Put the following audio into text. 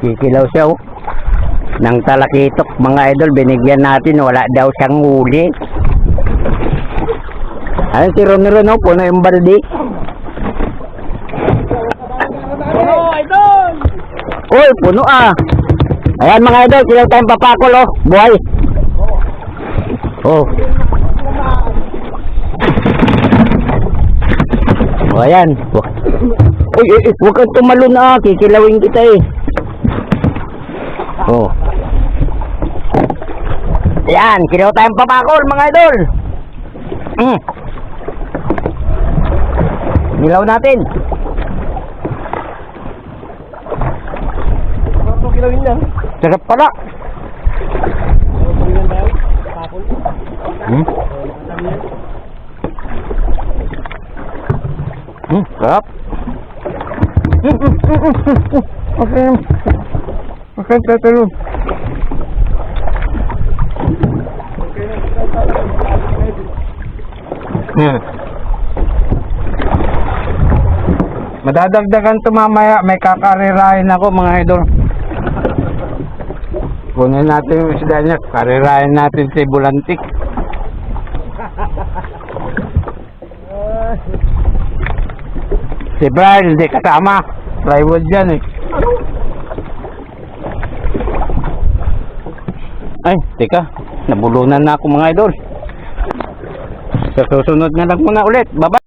Kikilaw siya oh. Nang talakitok mga idol, binigyan natin, wala daw siyang huli. Ayun si Ron oh, puno yung baldi. Oh, idol! Uy, puno ah. Ayan mga idol, kilaw tayong papakol oh, buhay. Oh. Oh, ayan. Uy, huwag kang tumalo na, kikilawin kita eh. Oh. Ayan, kilaw tayong papakol mga idol. Nilaw natin. Ito kilawin lang. Sarap pala. Kilawin lang. Pakol. Sarap. Okay. Okay, tatalo. Madadagdagan to mamaya, may kakarirahin ako mga idol. Kunin natin yung isda niya, karirahin natin si Bulantik. Si Brian, hindi kasama. Plywood dyan eh. Ay, teka, nabulunan na ako mga idol. Sa susunod na lang muna ulit. Bye-bye.